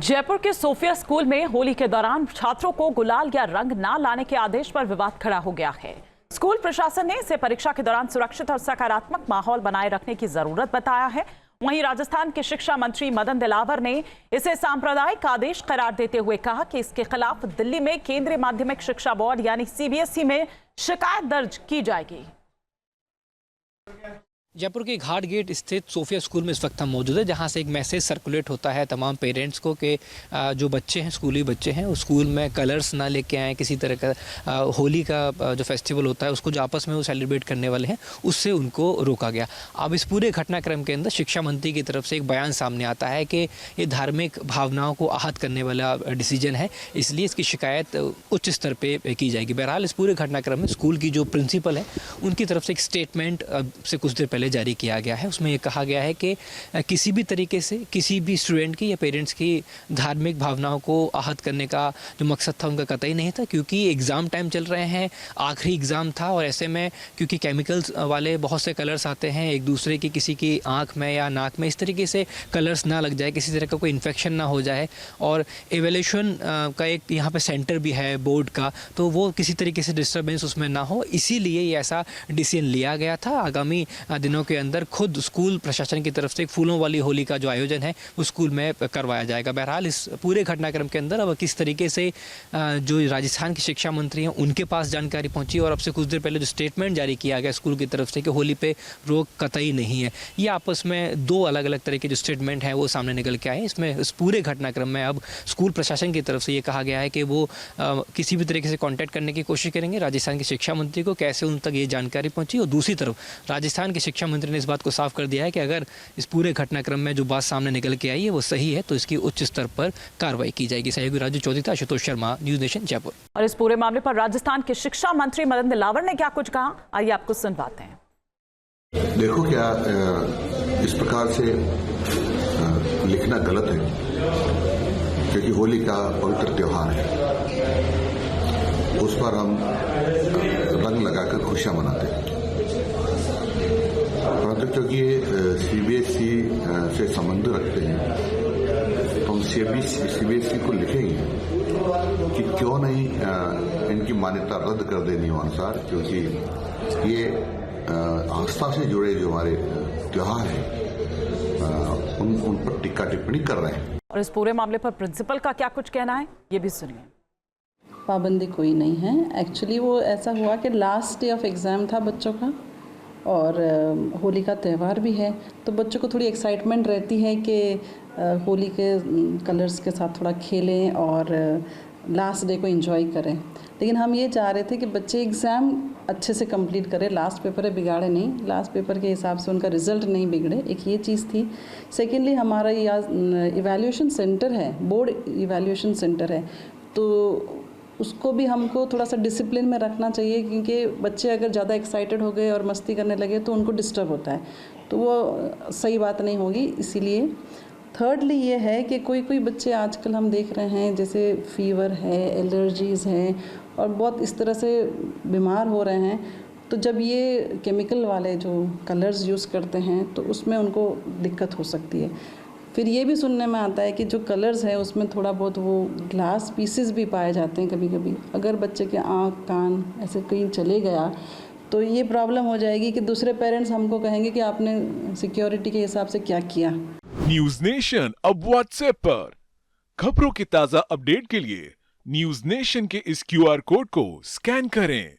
जयपुर के Sophia school में होली के दौरान छात्रों को गुलाल या रंग ना लाने के आदेश पर विवाद खड़ा हो गया है। स्कूल प्रशासन ने इसे परीक्षा के दौरान सुरक्षित और सकारात्मक माहौल बनाए रखने की जरूरत बताया है। वहीं राजस्थान के शिक्षा मंत्री मदन दिलावर ने इसे सांप्रदायिक आदेश करार देते हुए कहा कि इसके खिलाफ दिल्ली में केंद्रीय माध्यमिक शिक्षा बोर्ड यानी सीबीएसई में शिकायत दर्ज की जाएगी। जयपुर के घाट गेट स्थित सोफिया स्कूल में इस वक्त हम मौजूद है, जहां से एक मैसेज सर्कुलेट होता है तमाम पेरेंट्स को कि जो बच्चे हैं, स्कूली बच्चे हैं, उस स्कूल में कलर्स ना लेके आएँ। किसी तरह का होली का जो फेस्टिवल होता है उसको जो आपस में वो सेलिब्रेट करने वाले हैं उससे उनको रोका गया। अब इस पूरे घटनाक्रम के अंदर शिक्षा मंत्री की तरफ से एक बयान सामने आता है कि ये धार्मिक भावनाओं को आहत करने वाला डिसीजन है, इसलिए इसकी शिकायत उच्च स्तर पर की जाएगी। बहरहाल इस पूरे घटनाक्रम में स्कूल की जो प्रिंसिपल है उनकी तरफ से एक स्टेटमेंट से कुछ देर पहले जारी किया गया है। उसमें ये कहा गया है कि किसी भी तरीके से किसी भी स्टूडेंट की या पेरेंट्स की धार्मिक भावनाओं को आहत करने का जो मकसद था उनका कतई नहीं था, क्योंकि एग्ज़ाम टाइम चल रहे हैं, आखिरी एग्ज़ाम था और ऐसे में क्योंकि केमिकल्स वाले बहुत से कलर्स आते हैं एक दूसरे की, किसी की आँख में या नाक में, इस तरीके से कलर्स ना लग जाए, किसी तरह का कोई इन्फेक्शन ना हो जाए। और एवेल्यूशन का एक यहाँ पे सेंटर भी है बोर्ड का, तो वो किसी तरीके से डिस्टर्बेंस उसमें ना हो, इसीलिए ये ऐसा डिसीजन लिया गया था। आगामी दिनों के अंदर खुद स्कूल प्रशासन की तरफ से एक फूलों वाली होली का जो आयोजन है वो स्कूल में करवाया जाएगा। बहरहाल इस पूरे घटनाक्रम के अंदर अब किस तरीके से जो राजस्थान के शिक्षा मंत्री हैं उनके पास जानकारी पहुंची और अब से कुछ देर पहले जो स्टेटमेंट जारी किया गया स्कूल की तरफ से कि होली पे रोक कतई नहीं है, ये आपस में दो अलग अलग तरह के जो स्टेटमेंट हैं वो सामने निकल के आए। इसमें इस पूरे घटनाक्रम में अब स्कूल प्रशासन की तरफ से ये कहा गया है कि वो किसी भी तरीके से कॉन्टैक्ट करने की कोशिश करेंगे राजस्थान के शिक्षा मंत्री को, कैसे उन तक ये जानकारी पहुंची। और दूसरी तरफ राजस्थान के शिक्षा मंत्री ने इस बात को साफ कर दिया है कि अगर इस पूरे घटनाक्रम में जो बात सामने निकल के आई है वो सही है तो इसकी उच्च स्तर पर कार्रवाई की जाएगी। सहयोगी राजू चौधरी, आशुतोष शर्मा, न्यूज़ नेशन जयपुर। और इस पूरे मामले पर राजस्थान के शिक्षा मंत्री मदन दिलावर ने क्या कुछ कहा, आइए आपको सुनवाते हैं। देखो, क्या इस प्रकार से लिखना गलत है, क्योंकि होली का पवित्र त्योहार है, उस पर हम रंग लगाकर खुशियां मनाते हैं। परंतु क्योंकि ये सीबीएसई से संबंध रखते हैं तो हम सीबीएसई को लिखेंगे कि क्यों नहीं इनकी मान्यता रद्द कर देने अनुसार, क्योंकि ये आस्था से जुड़े जो हमारे त्योहार हैं उन पर टिक्का टिप्पणी कर रहे हैं। और इस पूरे मामले पर प्रिंसिपल का क्या कुछ कहना है ये भी सुनिए। पाबंदी कोई नहीं है। एक्चुअली वो ऐसा हुआ कि लास्ट डे ऑफ एग्ज़ाम था बच्चों का और होली का त्यौहार भी है, तो बच्चों को थोड़ी एक्साइटमेंट रहती है कि होली के कलर्स के साथ थोड़ा खेलें और लास्ट डे को एंजॉय करें। लेकिन हम ये चाह रहे थे कि बच्चे एग्ज़ाम अच्छे से कंप्लीट करें, लास्ट पेपर है बिगाड़े नहीं, लास्ट पेपर के हिसाब से उनका रिज़ल्ट नहीं बिगड़े, एक ये चीज़ थी। सेकेंडली हमारा ये इवैल्यूएशन सेंटर है, बोर्ड इवैल्यूएशन सेंटर है, तो उसको भी हमको थोड़ा सा डिसिप्लिन में रखना चाहिए, क्योंकि बच्चे अगर ज़्यादा एक्साइटेड हो गए और मस्ती करने लगे तो उनको डिस्टर्ब होता है, तो वो सही बात नहीं होगी। इसीलिए थर्डली ये है कि कोई बच्चे आजकल हम देख रहे हैं जैसे फीवर है, एलर्जीज़ हैं और बहुत इस तरह से बीमार हो रहे हैं, तो जब ये केमिकल वाले जो कलर्स यूज़ करते हैं तो उसमें उनको दिक्कत हो सकती है। फिर ये भी सुनने में आता है कि जो कलर्स है उसमें थोड़ा बहुत वो ग्लास पीसेस भी पाए जाते हैं कभी कभी। अगर बच्चे के आँख कान ऐसे कहीं चले गया तो ये प्रॉब्लम हो जाएगी कि दूसरे पेरेंट्स हमको कहेंगे कि आपने सिक्योरिटी के हिसाब से क्या किया। न्यूज़ नेशन अब व्हाट्सएप पर खबरों की ताज़ा अपडेट के लिए न्यूज़ नेशन के इस QR कोड को स्कैन करें।